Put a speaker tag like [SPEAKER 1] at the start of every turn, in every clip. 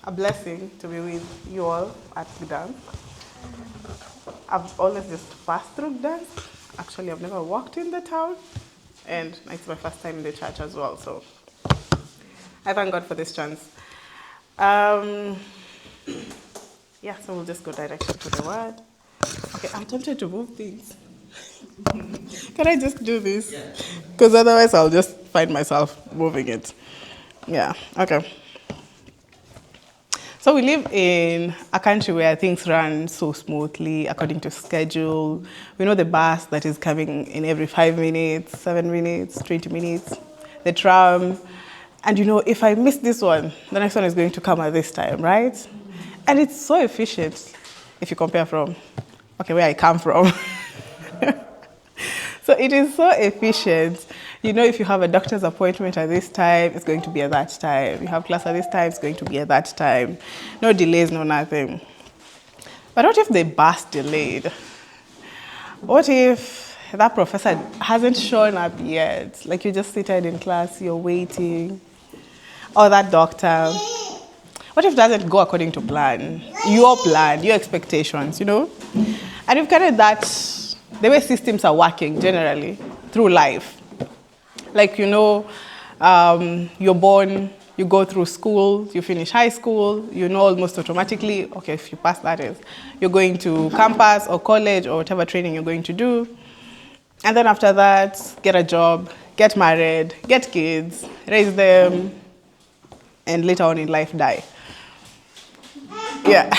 [SPEAKER 1] a blessing to be with you all at Gdansk. I've always just passed through Gdansk. Actually, I've never walked in the town, and it's my first time in the church as well, so I thank God for this chance. Um, yeah, so we'll just go directly to the word. Okay, I'm tempted to move things. Can I just do this? Because otherwise I'll just find myself moving it. Yeah, okay. So we live in a country where things run so smoothly according to schedule. We know the bus that is coming in every 5 minutes, 7 minutes, 20 minutes, the tram. And you know, if I miss this one, the next one is going to come at this time, right? And it's so efficient if you compare from, okay, where I come from. So it is so efficient. You know, if you have a doctor's appointment at this time, it's going to be at that time. You have class at this time, it's going to be at that time. No delays, no nothing. But what if the bus delayed? What if that professor hasn't shown up yet? Like you just seated in class, you're waiting. Or that doctor. What if it doesn't go according to plan? Your plan, your expectations, you know? And we've carried that, the way systems are working generally through life. Like, you know, you're born, you go through school, you finish high school, you know almost automatically, okay, if you pass that is, you're going to campus or college or whatever training you're going to do. And then after that, get a job, get married, get kids, raise them, and later on in life die. Yeah.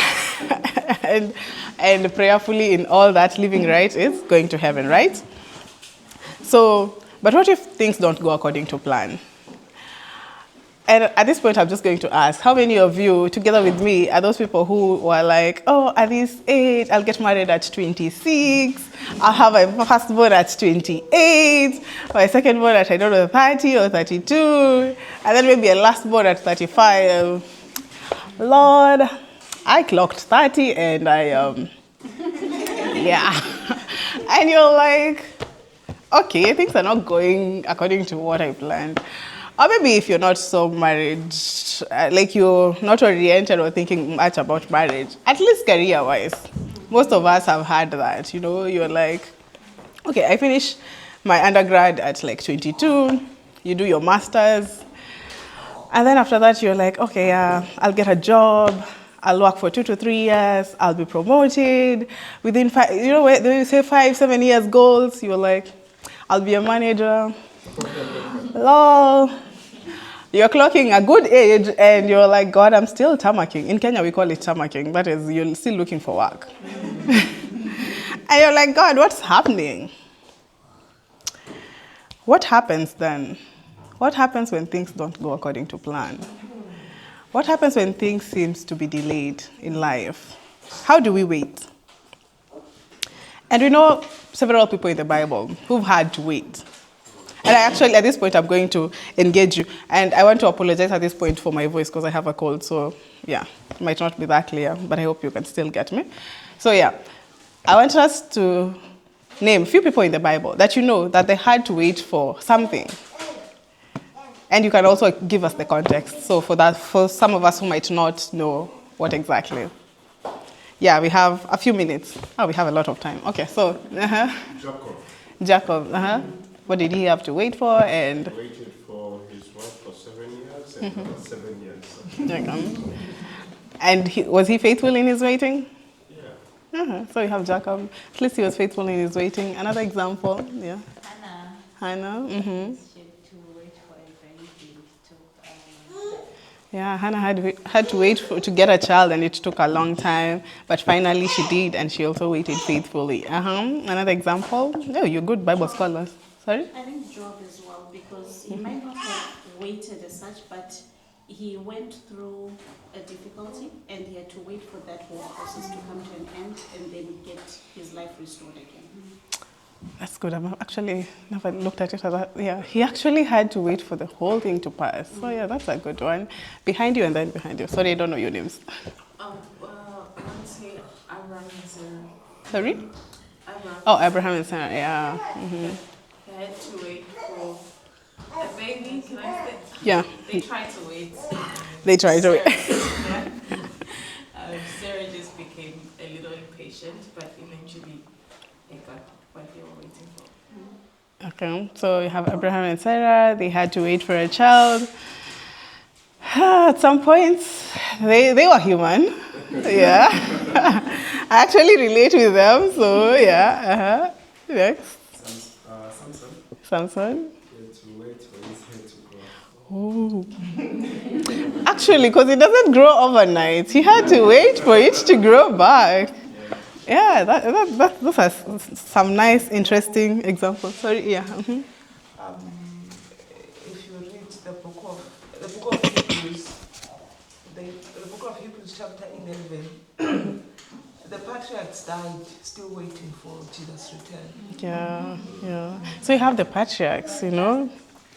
[SPEAKER 1] and prayerfully in all that, living right is going to heaven, right? So, but what if things don't go according to plan? And at this point, I'm just going to ask, how many of you, together with me, are those people who were like, oh, at this age, I'll get married at 26, I'll have my firstborn at 28, my secondborn at, I don't know, 30 or 32, and then maybe a lastborn at 35. Lord, I clocked 30 and yeah. And you're like, okay, things are not going according to what I planned. Or maybe if you're not so married, like you're not oriented or thinking much about marriage, at least career-wise. Most of us have had that, you know, you're like, okay, I finish my undergrad at like 22, you do your master's, and then after that you're like, okay, I'll get a job, I'll work for 2 to 3 years, I'll be promoted. Within 5, you know, when you say 5, 7 years goals, you're like, I'll be a manager. Lol. You're clocking a good age and you're like, God, I'm still tamarking. In Kenya, we call it tamarking. That is, you're still looking for work. And you're like, God, what's happening? What happens then? What happens when things don't go according to plan? What happens when things seem to be delayed in life? How do we wait? And we know several people in the Bible who've had to wait. And I actually, at this point, I'm going to engage you. And I want to apologize at this point for my voice because I have a cold. So, yeah, it might not be that clear, but I hope you can still get me. So, yeah, I want us to name a few people in the Bible that you know that they had to wait for something. And you can also give us the context. So for that, for some of us who might not know what exactly. Yeah, we have a few minutes. Oh, we have a lot of time. Okay, so, Jacob, what did he have to wait for? And
[SPEAKER 2] he waited for his wife for 7 years and another 7 years.
[SPEAKER 1] Jacob. And was he faithful in his waiting?
[SPEAKER 2] Yeah.
[SPEAKER 1] So you have Jacob. At least he was faithful in his waiting. Another example, yeah. Hannah. Yeah, Hannah had to wait to get a child, and it took a long time, but finally she did, and she also waited faithfully. Another example? No, you're good Bible scholars. Sorry?
[SPEAKER 3] I think Job as well, because he might not have waited as such, but he went through a difficulty, and he had to wait for that whole process to come to an end, and then get his life restored again.
[SPEAKER 1] That's good. I've actually never looked at it as that. Yeah, he actually had to wait for the whole thing to pass. So yeah, that's a good one. Behind you and then behind you. Sorry, I don't know your names.
[SPEAKER 4] I want to say Abraham and Sarah.
[SPEAKER 1] Sorry?
[SPEAKER 4] Abraham.
[SPEAKER 1] Oh, Abraham and Sarah, yeah.
[SPEAKER 4] They had to wait for a baby, can I say?
[SPEAKER 1] Yeah.
[SPEAKER 4] They tried to wait.
[SPEAKER 1] They tried to wait.
[SPEAKER 4] Yeah. became a little impatient, but eventually they got what they were waiting for.
[SPEAKER 1] Okay, so you have Abraham and Sarah. They had to wait for a child. At some points, they were human. Yeah. I actually relate with them, so yeah. Next. Samson.
[SPEAKER 2] He had to wait for his hair to grow.
[SPEAKER 1] Oh. Actually, because it doesn't grow overnight. He had to wait for it to grow back. Yeah, those are some nice, interesting examples. Sorry, yeah. Mm-hmm.
[SPEAKER 4] If you read the book of Hebrews, the book of Hebrews chapter 11, the patriarchs died still waiting for Jesus' return.
[SPEAKER 1] Yeah. So you have the patriarchs,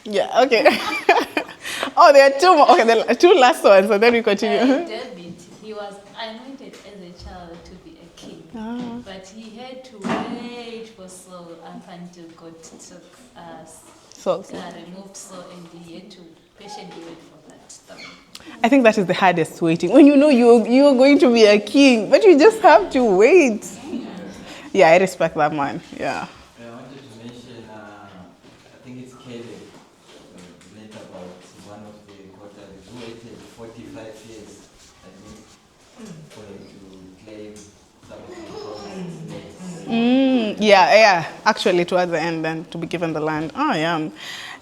[SPEAKER 1] Yeah, okay. Oh, there are two more. Okay, the two last ones, and then we continue.
[SPEAKER 5] David, he was anointed as a child to be a king, but he had to wait for Saul up until God took removed Saul, and he had to patiently wait for that stuff.
[SPEAKER 1] I think that is the hardest waiting. When you know you're going to be a king, but you just have to wait. Yeah, I respect that man. Yeah.
[SPEAKER 6] I wanted to mention, I think it's Caleb, later about one of the quarters who waited 45 years, I think, for him to claim some of the promises.
[SPEAKER 1] Yeah. Actually, towards the end, then to be given the land. Oh, yeah.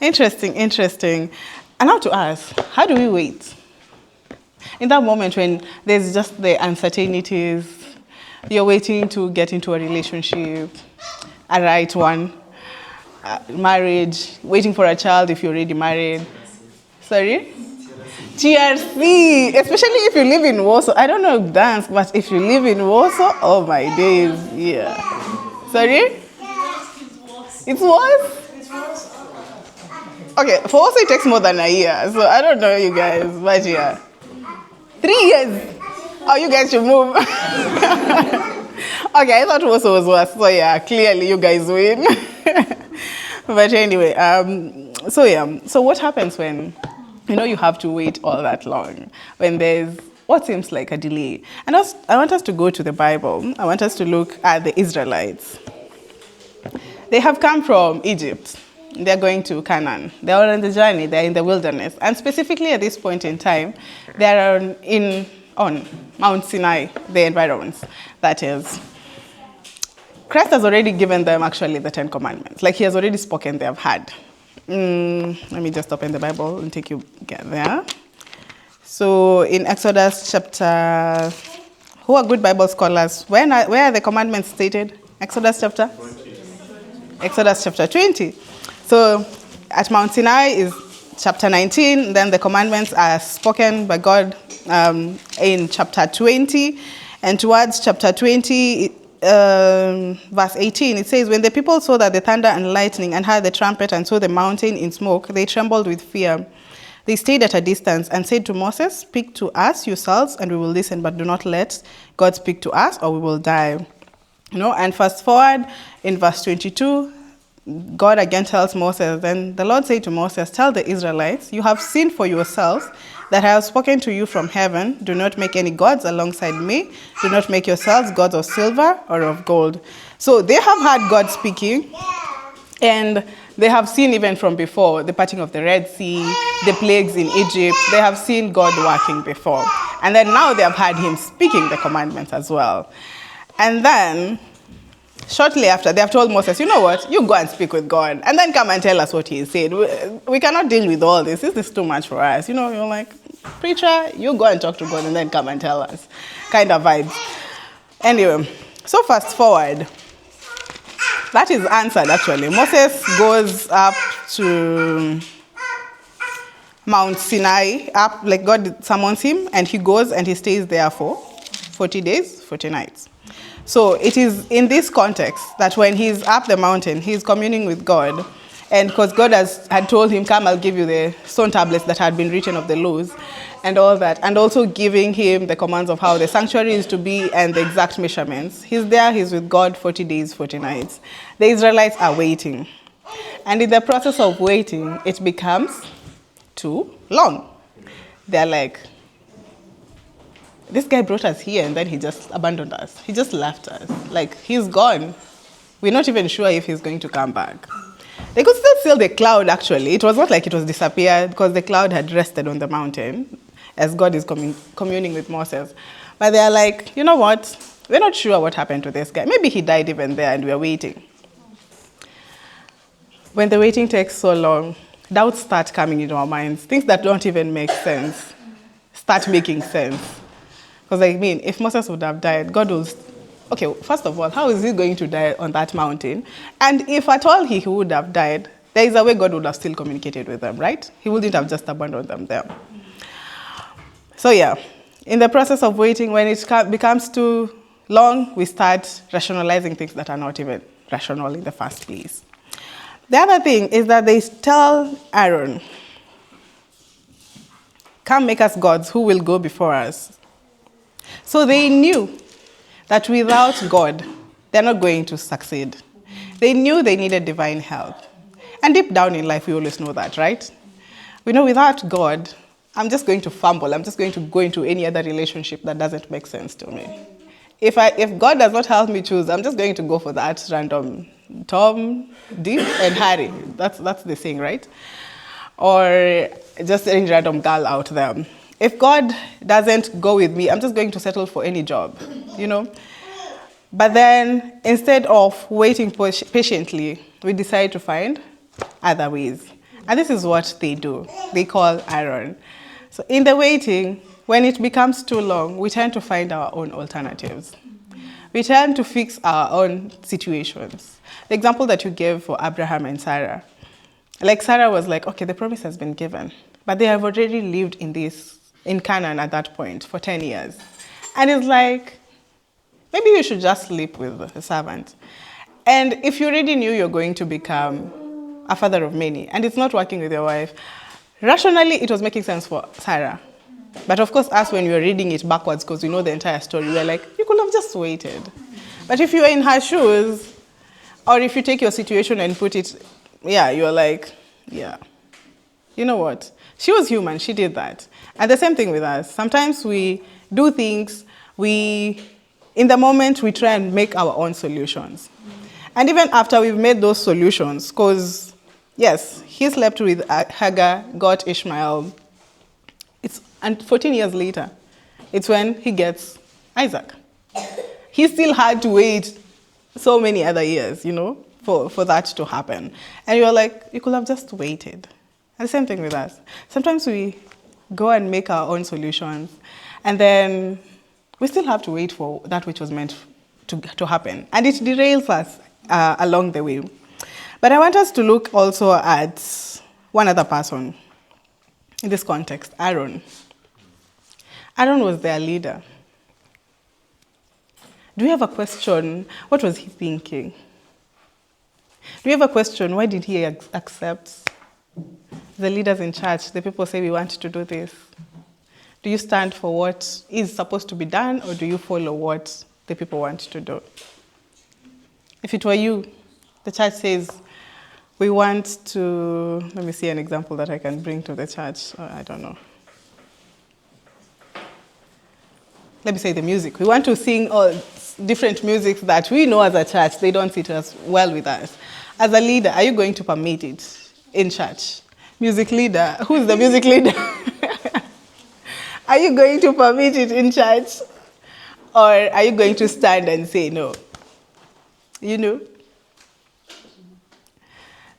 [SPEAKER 1] Interesting. And now to ask, how do we wait? In that moment when there's just the uncertainties, you're waiting to get into a relationship, a right one, marriage, waiting for a child if you're already married. Sorry? GRC, especially if you live in Warsaw. I don't know Gdansk, but if you live in Warsaw, oh my days, yeah. Sorry? It's worse? Okay, for Warsaw it takes more than a year, so I don't know you guys, but yeah. 3 years. Oh, you guys should move. Okay, I thought Warsaw was worse, so yeah, clearly you guys win. But anyway, so what happens when you have to wait all that long, when there's what seems like a delay? And I want us to go to the Bible. I want us to look at the Israelites. They have come from Egypt. They're going to Canaan. They're on the journey. They're in the wilderness. And specifically at this point in time, they're on Mount Sinai, the environs, that is. Christ has already given them actually the 10 Commandments. Like he has already spoken, they have heard. Let me just open the Bible and take you get there. So in Exodus chapter, who are good Bible scholars? Where are the commandments stated? Exodus chapter 20. So at Mount Sinai is chapter 19. Then the commandments are spoken by God in chapter 20. And towards chapter 20, verse 18, it says, when the people saw that the thunder and lightning and heard the trumpet and saw the mountain in smoke, they trembled with fear. They stayed at a distance and said to Moses, speak to us yourselves and we will listen, but do not let God speak to us or we will die. And fast forward in verse 22, God again tells Moses, then the Lord said to Moses, tell the Israelites, you have seen for yourselves that I have spoken to you from heaven. Do not make any gods alongside me. Do not make yourselves gods of silver or of gold. So they have heard God speaking, and they have seen even from before the parting of the Red Sea, the plagues in Egypt. They have seen God working before. And then now they have heard him speaking the commandments as well. And then shortly after, they have told Moses, you know what, you go and speak with God, and then come and tell us what he said. We cannot deal with all this. This is too much for us. You're like, preacher, you go and talk to God, and then come and tell us. Kind of vibes. Anyway, so fast forward. That is answered, actually. Moses goes up to Mount Sinai, up, like God summons him, and he goes and he stays there for 40 days, 40 nights. So it is in this context that when he's up the mountain, he's communing with God. And because God had told him, come, I'll give you the stone tablets that had been written of the laws and all that. And also giving him the commands of how the sanctuary is to be and the exact measurements. He's there, he's with God 40 days, 40 nights. The Israelites are waiting. And in the process of waiting, it becomes too long. They're like, this guy brought us here and then he just abandoned us. He just left us. Like, he's gone. We're not even sure if he's going to come back. They could still see the cloud, actually. It was not like it was disappeared because the cloud had rested on the mountain as God is communing with Moses. But they are like, you know what? We're not sure what happened to this guy. Maybe he died even there and we're waiting. When the waiting takes so long, doubts start coming into our minds. Things that don't even make sense start making sense. Because, I mean, if Moses would have died, God will... Okay, first of all, how is he going to die on that mountain? And if at all he would have died, there is a way God would have still communicated with them, right? He wouldn't have just abandoned them there. So yeah, in the process of waiting, when it becomes too long, we start rationalizing things that are not even rational in the first place. The other thing is that they tell Aaron, come make us gods who will go before us. So they knew that without God, they're not going to succeed. They knew they needed divine help. And deep down in life, we always know that, right? We know without God, I'm just going to fumble. I'm just going to go into any other relationship that doesn't make sense to me. If God does not help me choose, I'm just going to go for that random Tom, Dick, and Harry. That's the saying, right? Or just any random girl out there. If God doesn't go with me, I'm just going to settle for any job, you know? But then, instead of waiting patiently, we decide to find other ways. And this is what they do. They call Aaron. So in the waiting, when it becomes too long, we tend to find our own alternatives. We tend to fix our own situations. The example that you gave for Abraham and Sarah. Like Sarah was like, okay, the promise has been given. But they have already lived in Canaan at that point for 10 years. And it's like, maybe you should just sleep with a servant. And if you already knew you're going to become a father of many, and it's not working with your wife, rationally, it was making sense for Sarah. But of course, us, when we were reading it backwards, because we know the entire story, we were like, you could have just waited. But if you were in her shoes, or if you take your situation and put it, yeah, you're like, yeah, you know what? She was human, she did that. And the same thing with us. Sometimes we do things, in the moment, we try and make our own solutions. And even after we've made those solutions, because, yes, he slept with Hagar, got Ishmael. And 14 years later, it's when he gets Isaac. He still had to wait so many other years, you know, for that to happen. And you're like, you could have just waited. And the same thing with us. Sometimes we go and make our own solutions, and then we still have to wait for that which was meant to happen. And it derails us along the way. But I want us to look also at one other person in this context, Aaron. Aaron was their leader. Do you have a question? What was he thinking? Do you have a question? Why did he accept? The leaders in church, the people say we want to do this. Do you stand for what is supposed to be done, or do you follow what the people want to do? If it were you, the church says, we want to, let me see an example that I can bring to the church. Oh, I don't know. Let me say the music. We want to sing all different music that we know as a church, they don't sit as well with us. As a leader, are you going to permit it in church? Music leader, who's the music leader? Are you going to permit it in church? Or are you going to stand and say no? You know?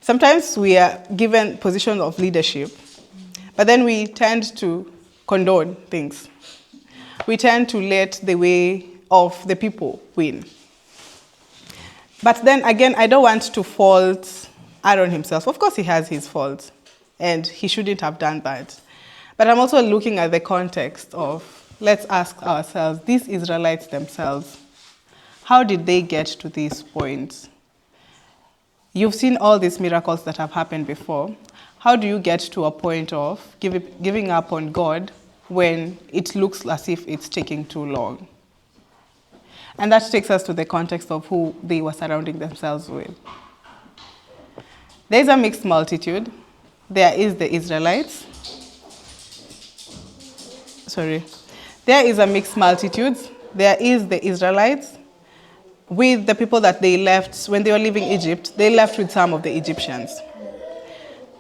[SPEAKER 1] Sometimes we are given positions of leadership, but then we tend to condone things. We tend to let the way of the people win. But then again, I don't want to fault Aaron himself. Of course, he has his faults, and he shouldn't have done that. But I'm also looking at the context of, let's ask ourselves, these Israelites themselves, how did they get to this point? You've seen all these miracles that have happened before. How do you get to a point of giving up on God when it looks as if it's taking too long? And that takes us to the context of who they were surrounding themselves with. There's a mixed multitude. There is the Israelites. there is a mixed multitude. There is the Israelites with the people that they left when they were leaving Egypt. They left with some of the Egyptians.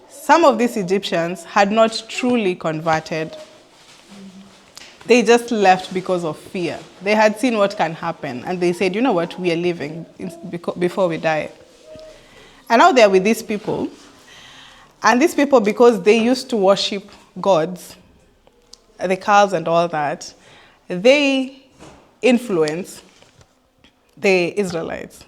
[SPEAKER 1] Some of these Egyptians had not truly converted. They just left because of fear. They had seen what can happen, and they said, you know what, we are leaving before we die. And now they're with these people. And these people, because they used to worship gods, the calves and all that, they influence the Israelites.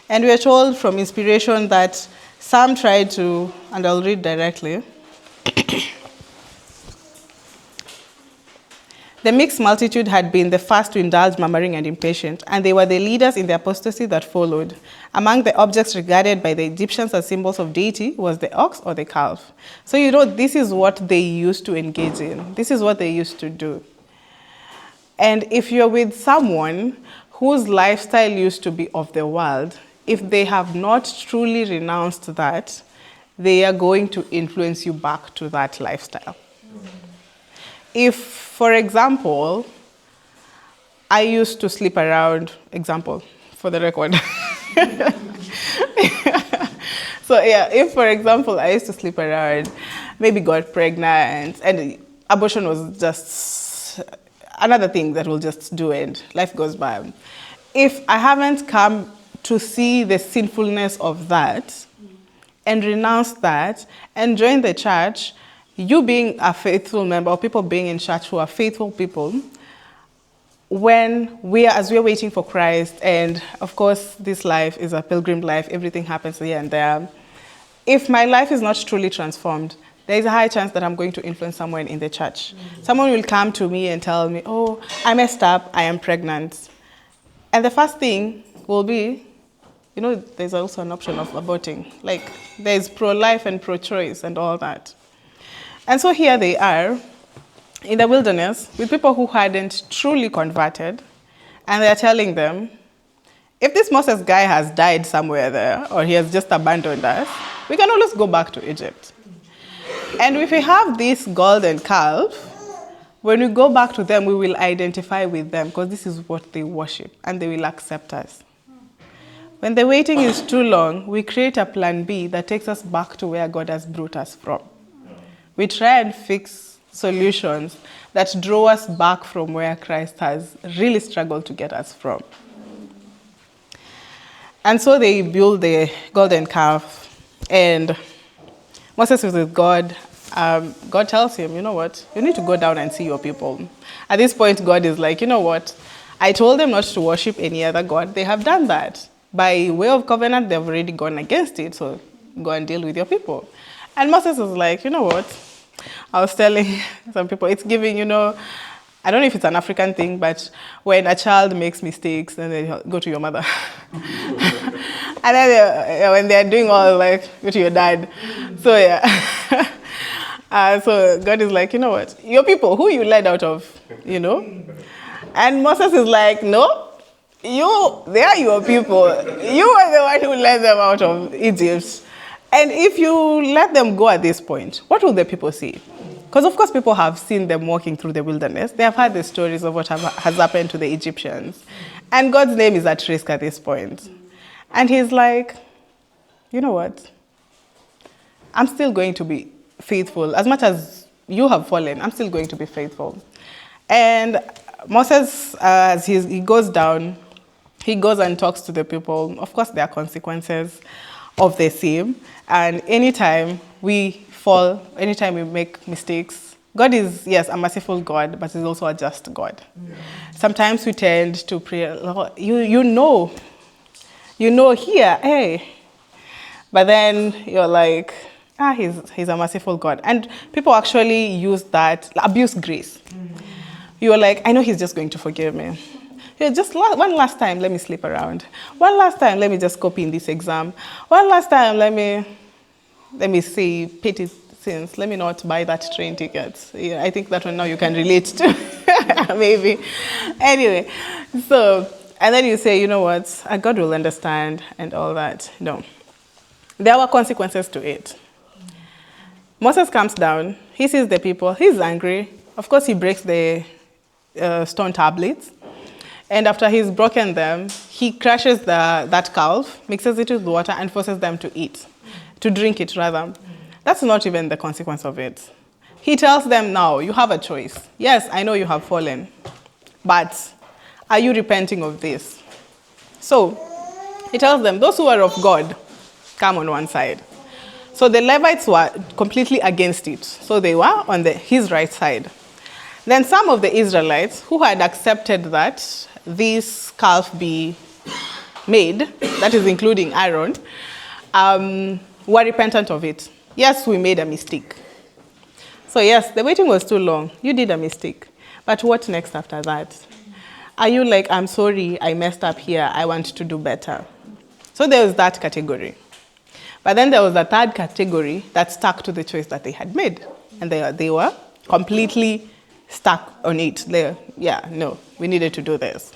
[SPEAKER 1] And we are told from inspiration that some tried to, and I'll read directly. The mixed multitude had been the first to indulge murmuring and impatient, and they were the leaders in the apostasy that followed. Among the objects regarded by the Egyptians as symbols of deity was the ox or the calf. So you know, this is what they used to engage in. This is what they used to do. And if you're with someone whose lifestyle used to be of the world, if they have not truly renounced that, they are going to influence you back to that lifestyle. If, for example, I used to sleep around, example, for the record. So yeah, if, for example, I used to sleep around, maybe got pregnant, and abortion was just another thing that we'll just do and life goes by. If I haven't come to see the sinfulness of that and renounce that and join the church, you being a faithful member, or people being in church who are faithful people, as we're waiting for Christ, and of course this life is a pilgrim life, everything happens here and there. If my life is not truly transformed, there is a high chance that I'm going to influence someone in the church. Someone will come to me and tell me, oh, I messed up, I am pregnant. And the first thing will be, you know, there's also an option of aborting. Like, there's pro-life and pro-choice and all that. And so here they are in the wilderness with people who hadn't truly converted, and they're telling them, if this Moses guy has died somewhere there, or he has just abandoned us, we can always go back to Egypt. And if we have this golden calf, when we go back to them, we will identify with them because this is what they worship, and they will accept us. When the waiting is too long, we create a plan B that takes us back to where God has brought us from. We try and fix solutions that draw us back from where Christ has really struggled to get us from. And so they build the golden calf, and Moses is with God. God tells him, you know what, you need to go down and see your people. At this point, God is like, you know what, I told them not to worship any other God. They have done that. By way of covenant, they've already gone against it, so go and deal with your people. And Moses is like, you know what, I was telling some people, it's giving, you know, I don't know if it's an African thing, but when a child makes mistakes, then they go to your mother. And then when they're doing all, like, go to your dad. So yeah. So God is like, you know what, your people, who you led out of, you know? And Moses is like, no, they are your people. You are the one who led them out of Egypt. And if you let them go at this point, what will the people see? Because of course people have seen them walking through the wilderness. They have heard the stories of what has happened to the Egyptians. And God's name is at risk at this point. And he's like, you know what? I'm still going to be faithful. As much as you have fallen, I'm still going to be faithful. And Moses, as he goes down, he goes and talks to the people. Of course, there are consequences of the sin. And anytime we fall, anytime we make mistakes, God is, yes, a merciful God, but he's also a just God. Yeah. Sometimes we tend to pray, you know here, hey. But then you're like, he's a merciful God. And people actually use that, abuse grace. Mm-hmm. You're like, I know he's just going to forgive me. Yeah, just one last time, let me sleep around. One last time, let me just copy in this exam. One last time, let me say petty sins. Let me not buy that train ticket. Yeah, I think that one now you can relate to, maybe. Anyway, so, and then you say, you know what, God will understand and all that. No. There were consequences to it. Moses comes down, he sees the people, he's angry. Of course, he breaks the stone tablets. And after he's broken them, he crushes that calf, mixes it with water, and forces them to drink it rather. That's not even the consequence of it. He tells them now, you have a choice. Yes, I know you have fallen, but are you repenting of this? So he tells them, those who are of God, come on one side. So the Levites were completely against it. So they were on his right side. Then some of the Israelites who had accepted that this calf be made, that is including Aaron, were repentant of it. Yes, we made a mistake. So yes, the waiting was too long. You did a mistake. But what next after that? Are you like, I'm sorry, I messed up here, I want to do better? So there was that category. But then there was a third category that stuck to the choice that they had made. And they were completely stuck on it. We needed to do this.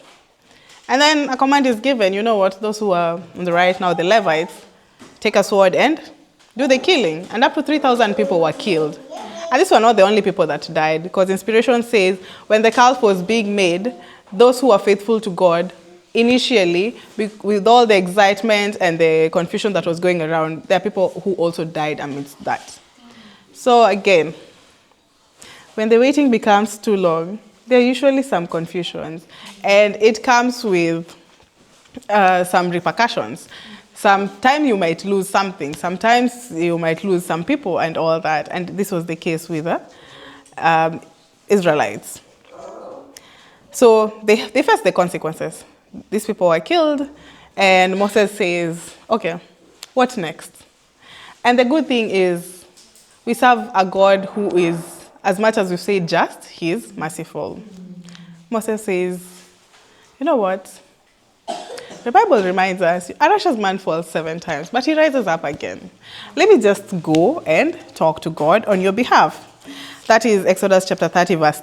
[SPEAKER 1] And then a command is given, you know what, those who are on the right now, the Levites, take a sword and do the killing. And up to 3,000 people were killed. And these were not the only people that died, because inspiration says when the calf was being made, those who were faithful to God, initially, with all the excitement and the confusion that was going around, there are people who also died amidst that. So again, when the waiting becomes too long, there are usually some confusions, and it comes with some repercussions. Sometimes you might lose something, sometimes you might lose some people and all that, and this was the case with the Israelites. So they faced the consequences. These people were killed, and Moses says, okay, what next? And the good thing is, we serve a God who is, as much as we say just, he is merciful. Moses says, you know what? The Bible reminds us, a righteous man falls 7 times, but he rises up again. Let me just go and talk to God on your behalf. That is Exodus chapter 32, verse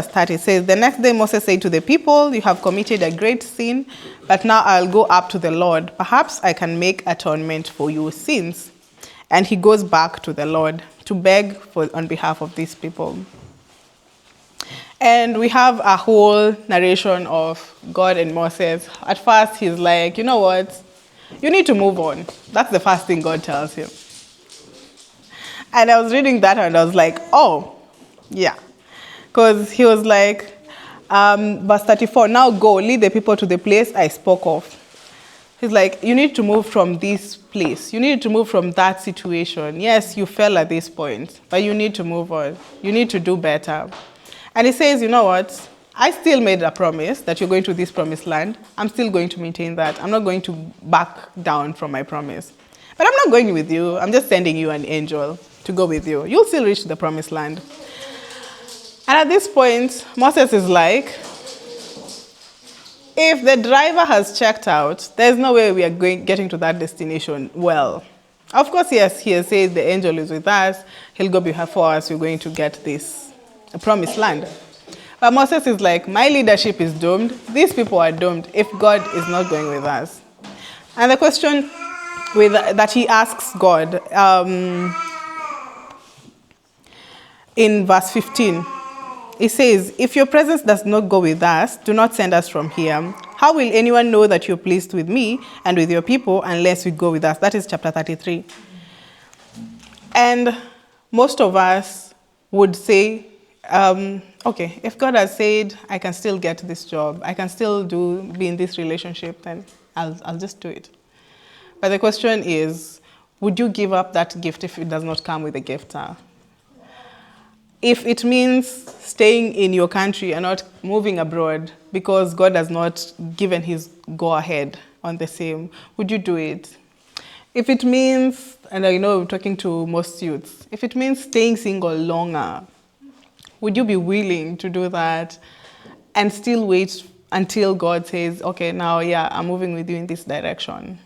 [SPEAKER 1] 30. It says, the next day Moses said to the people, you have committed a great sin, but now I'll go up to the Lord. Perhaps I can make atonement for your sins. And he goes back to the Lord to beg on behalf of these people. And we have a whole narration of God and Moses. At first, he's like, you know what? You need to move on. That's the first thing God tells him. And I was reading that and I was like, oh, yeah. Because he was like, verse 34, now go, lead the people to the place I spoke of. He's like, you need to move from this place. You need to move from that situation. Yes, you fell at this point, but you need to move on. You need to do better. And he says, you know what? I still made a promise that you're going to this promised land. I'm still going to maintain that. I'm not going to back down from my promise. But I'm not going with you. I'm just sending you an angel to go with you. You'll still reach the promised land. And at this point, Moses is like, if the driver has checked out, there's no way we are getting to that destination well. Of course, yes, he has said the angel is with us. He'll go before us. We're going to get this promised land. But Moses is like, my leadership is doomed. These people are doomed if God is not going with us. And the question that he asks God in verse 15, it says, if your presence does not go with us, do not send us from here. How will anyone know that you're pleased with me and with your people unless you go with us? That is chapter 33. And most of us would say, okay, if God has said, I can still get this job, I can still be in this relationship, then I'll just do it. But the question is, would you give up that gift if it does not come with a gifter? If it means staying in your country and not moving abroad because God has not given his go-ahead on the same, would you do it? If it means, and I know I'm talking to most youths, if it means staying single longer, would you be willing to do that and still wait until God says, okay, now, yeah, I'm moving with you in this direction?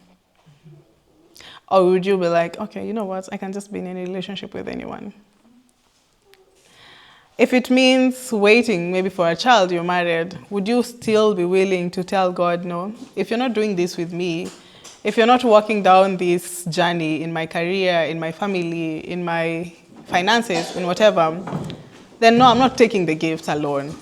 [SPEAKER 1] Or would you be like, okay, you know what, I can just be in any relationship with anyone? If it means waiting maybe for a child you're married, would you still be willing to tell God, no, if you're not doing this with me, if you're not walking down this journey in my career, in my family, in my finances, in whatever, then no, I'm not taking the gift alone.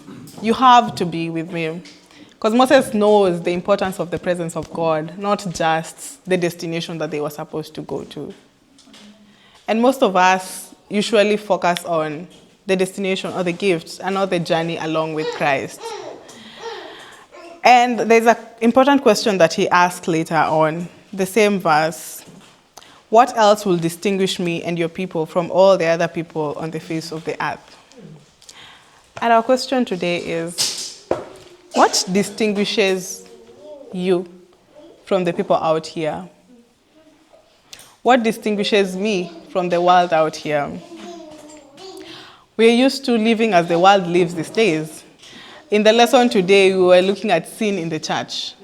[SPEAKER 1] You have to be with me. Because Moses knows the importance of the presence of God, not just the destination that they were supposed to go to. And most of us usually focus on the destination or the gift and not the journey along with Christ. And there's an important question that he asked later on, the same verse. What else will distinguish me and your people from all the other people on the face of the earth? And our question today is, what distinguishes you from the people out here? What distinguishes me from the world out here? We're used to living as the world lives these days. In the lesson today, we were looking at sin in the church.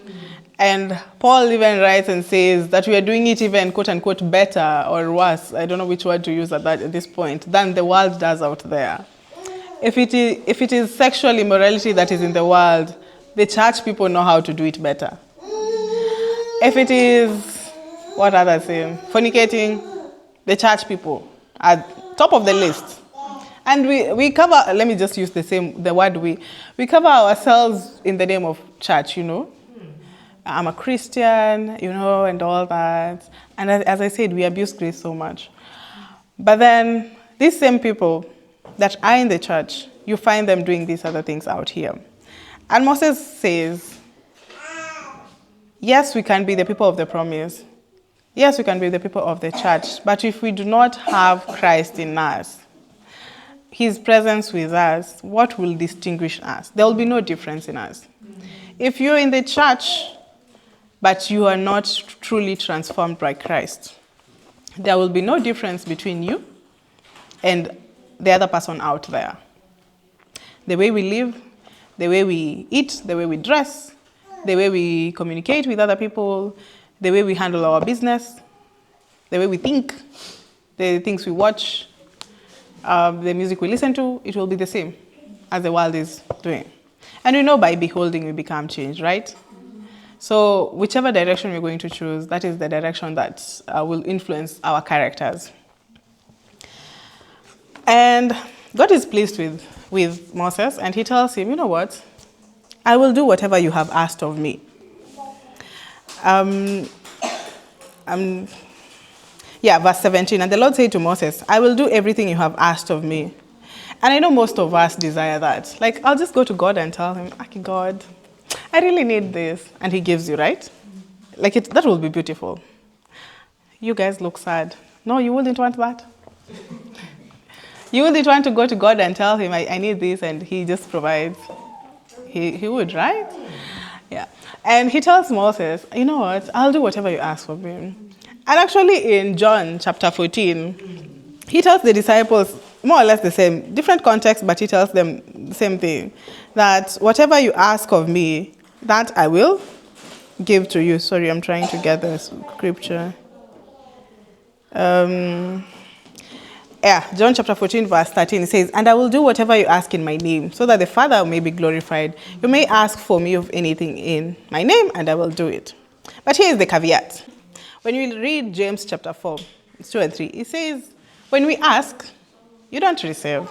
[SPEAKER 1] And Paul even writes and says that we are doing it even, quote unquote, better or worse, I don't know which word to use at this point, than the world does out there. If it is sexual immorality that is in the world, the church people know how to do it better. If it is, what others say, fornicating, the church people are top of the list. And we cover, let me just use the word we cover ourselves in the name of church, you know. I'm a Christian, you know, and all that. And as I said, we abuse grace so much. But then these same people that are in the church, you find them doing these other things out here. And Moses says, yes, we can be the people of the promise. Yes, we can be the people of the church. But if we do not have Christ in us, his presence with us, what will distinguish us? There will be no difference in us. If you're in the church, but you are not truly transformed by Christ, there will be no difference between you and the other person out there. The way we live, the way we eat, the way we dress, the way we communicate with other people, the way we handle our business, the way we think, the things we watch, the music we listen to, it will be the same as the world is doing. And we know by beholding we become changed, right? So whichever direction we're going to choose, that is the direction that will influence our characters. And God is pleased with Moses, and he tells him, you know what? I will do whatever you have asked of me. Verse 17, and the Lord said to Moses, I will do everything you have asked of me. And I know most of us desire that. Like, I'll just go to God and tell him, okay, God, I really need this. And he gives you, right? Like, that will be beautiful. You guys look sad. No, you wouldn't want that. You wouldn't want to go to God and tell him, I need this, and he just provides. He would, right? Yeah. And he tells Moses, you know what? I'll do whatever you ask of me. And actually in John chapter 14, he tells the disciples more or less the same, different context, but he tells them the same thing, that whatever you ask of me, that I will give to you. Sorry, I'm trying to get the scripture. John chapter 14, verse 13, it says, and I will do whatever you ask in my name, so that the Father may be glorified. You may ask for me of anything in my name, and I will do it. But here is the caveat. When you read James chapter 4, 2 and 3, it says, when we ask, you don't receive.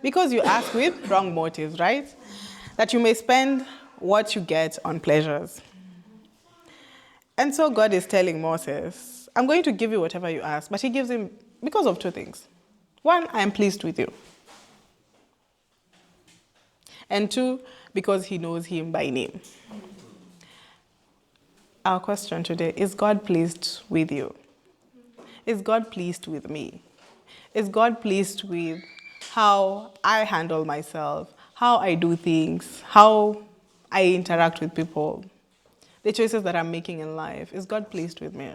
[SPEAKER 1] Because you ask with wrong motives, right? That you may spend what you get on pleasures. And so God is telling Moses, I'm going to give you whatever you ask, but he gives him because of two things. One, I am pleased with you. And two, because he knows him by name. Our question today, is God pleased with you? Is God pleased with me? Is God pleased with how I handle myself, how I do things, how I interact with people, the choices that I'm making in life? Is God pleased with me?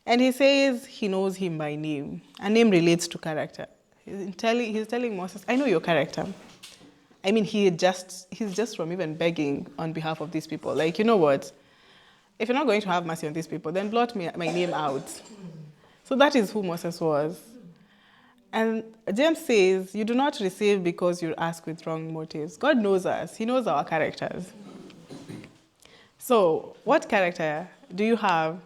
[SPEAKER 1] And he says he knows him by name. And name relates to character. He's telling Moses, I know your character. I mean, he's just from even begging on behalf of these people. Like, you know what? If you're not going to have mercy on these people, then blot my name out. So that is who Moses was. And James says, you do not receive because you ask with wrong motives. God knows us. He knows our characters. So what character do you have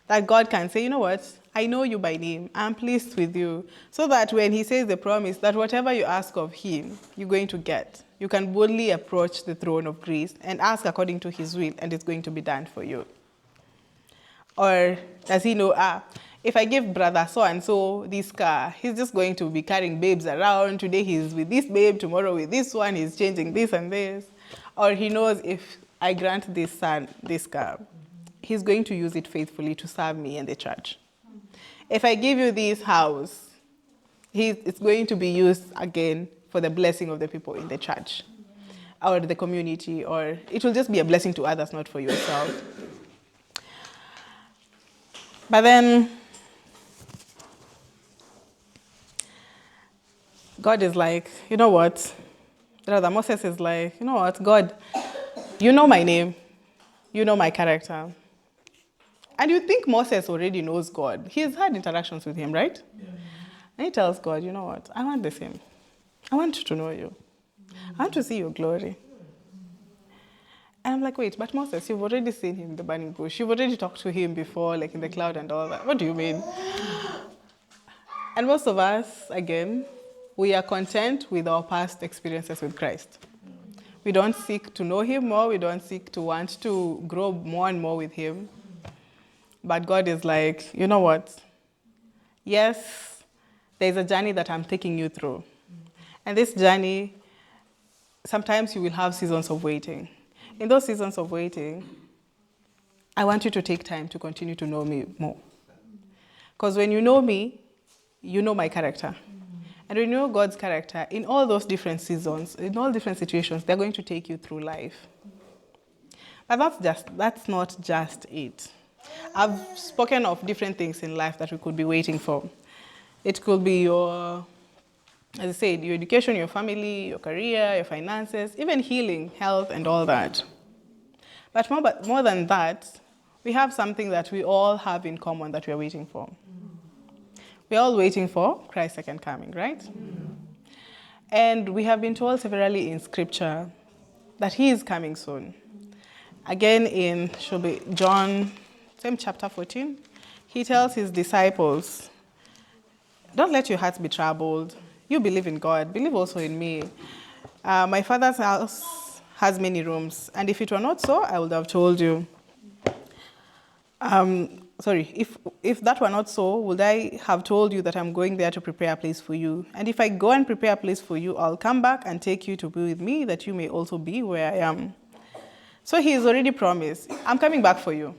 [SPEAKER 1] that God can say, you know what? I know you by name. I'm pleased with you. So that when he says the promise that whatever you ask of him, you're going to get. You can boldly approach the throne of grace and ask according to his will, and it's going to be done for you. Or does he know, if I give brother so-and-so this car, he's just going to be carrying babes around. Today he's with this babe, tomorrow with this one, he's changing this and this. Or he knows if I grant this son this car, he's going to use it faithfully to serve me and the church. If I give you this house, it's going to be used again for the blessing of the people in the church or the community, or it will just be a blessing to others, not for yourself. But then God is like, you know what? Rather, Moses is like, you know what, God, you know my name, you know my character. And you think Moses already knows God. He's had interactions with him, right? Yeah. And he tells God, you know what, I want the same. I want to know you. I want to see your glory. And I'm like, wait, but Moses, you've already seen him in the burning bush. You've already talked to him before, like in the cloud and all that. What do you mean? And most of us, again, we are content with our past experiences with Christ. We don't seek to know him more. We don't seek to want to grow more and more with him. But God is like, you know what? Yes, there's a journey that I'm taking you through. And this journey, sometimes you will have seasons of waiting. In those seasons of waiting, I want you to take time to continue to know me more. Because when you know me, you know my character. And when you know God's character, in all those different seasons, in all different situations, they're going to take you through life. But that's not just it. I've spoken of different things in life that we could be waiting for. It could be your, as I said, your education, your family, your career, your finances, even healing, health, and all that. But more than that, we have something that we all have in common that we are waiting for. We're all waiting for Christ's second coming, right? And we have been told severally in Scripture that he is coming soon. Again, in John, same chapter 14, he tells his disciples, don't let your hearts be troubled. You believe in God, believe also in me. My Father's house has many rooms, and if it were not so, I would have told you. If that were not so, would I have told you that I'm going there to prepare a place for you? And if I go and prepare a place for you, I'll come back and take you to be with me, that you may also be where I am. So he has already promised, I'm coming back for you.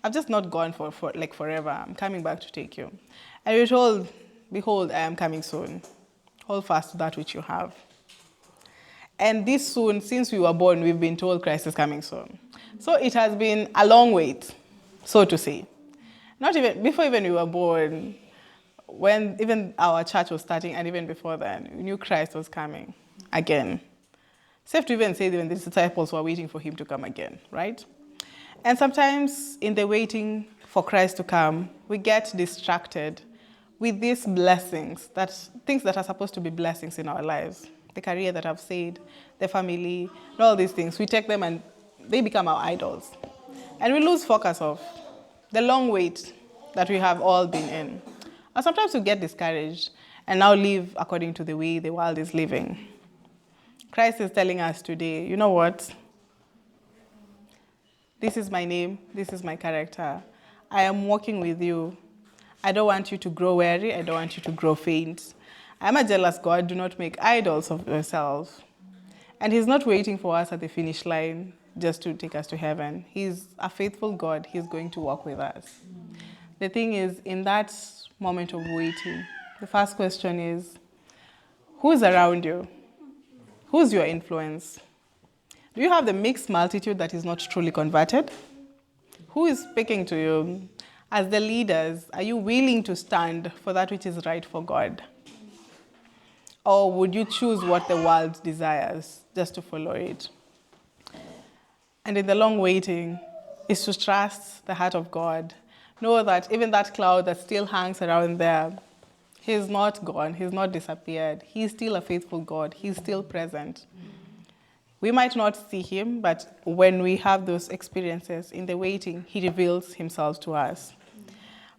[SPEAKER 1] I've just not gone for forever. I'm coming back to take you. And we're told, behold, I am coming soon. Hold fast to that which you have. And this soon, since we were born, we've been told Christ is coming soon. So it has been a long wait, so to say. Not even before we were born, when even our church was starting, and even before then, we knew Christ was coming again. Safe to even say that when the disciples were waiting for him to come again, right? And sometimes in the waiting for Christ to come, we get distracted with these blessings, things that are supposed to be blessings in our lives. The career that I've said, the family, and all these things. We take them and they become our idols. And we lose focus of the long wait that we have all been in. And sometimes we get discouraged and now live according to the way the world is living. Christ is telling us today, you know what? This is my name. This is my character. I am walking with you. I don't want you to grow weary. I don't want you to grow faint. I'm a jealous God. Do not make idols of yourself. And he's not waiting for us at the finish line just to take us to heaven. He's a faithful God. He's going to walk with us. The thing is, in that moment of waiting, the first question is, who's around you? Who's your influence? Do you have the mixed multitude that is not truly converted? Who is speaking to you? As the leaders, are you willing to stand for that which is right for God? Or would you choose what the world desires just to follow it? And in the long waiting is to trust the heart of God. Know that even that cloud that still hangs around there, he's not gone, he's not disappeared. He's still a faithful God, he's still present. We might not see him, but when we have those experiences in the waiting, he reveals himself to us.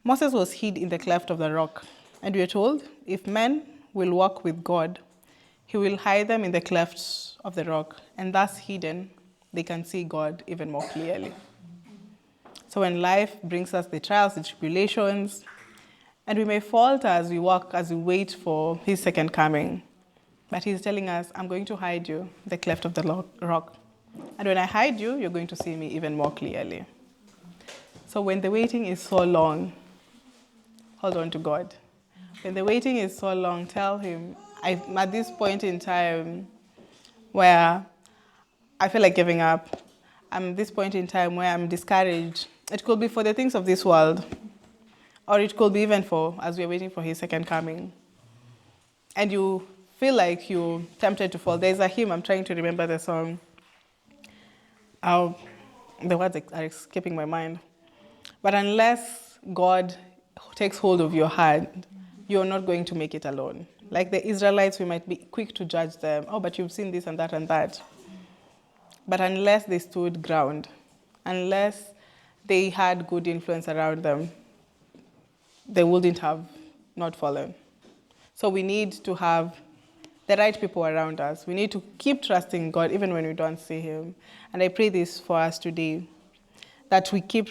[SPEAKER 1] Moses was hid in the cleft of the rock, and we are told if men will walk with God, he will hide them in the clefts of the rock, and thus hidden, they can see God even more clearly. So when life brings us the trials, the tribulations, and we may falter as we walk, as we wait for his second coming, but he's telling us, I'm going to hide you in the cleft of the rock. And when I hide you, you're going to see me even more clearly. So when the waiting is so long, hold on to God. When the waiting is so long, tell him, I'm at this point in time where I feel like giving up. I'm at this point in time where I'm discouraged. It could be for the things of this world, or it could be even for, as we're waiting for his second coming. And you feel like you're tempted to fall. There's a hymn, I'm trying to remember the song. The words are escaping my mind. But unless God takes hold of your hand, you're not going to make it alone. Like the Israelites, we might be quick to judge them. Oh, but you've seen this and that and that. But unless they stood ground, unless they had good influence around them, they wouldn't have not fallen. So we need to have the right people around us. We need to keep trusting God even when we don't see him. And I pray this for us today, that we keep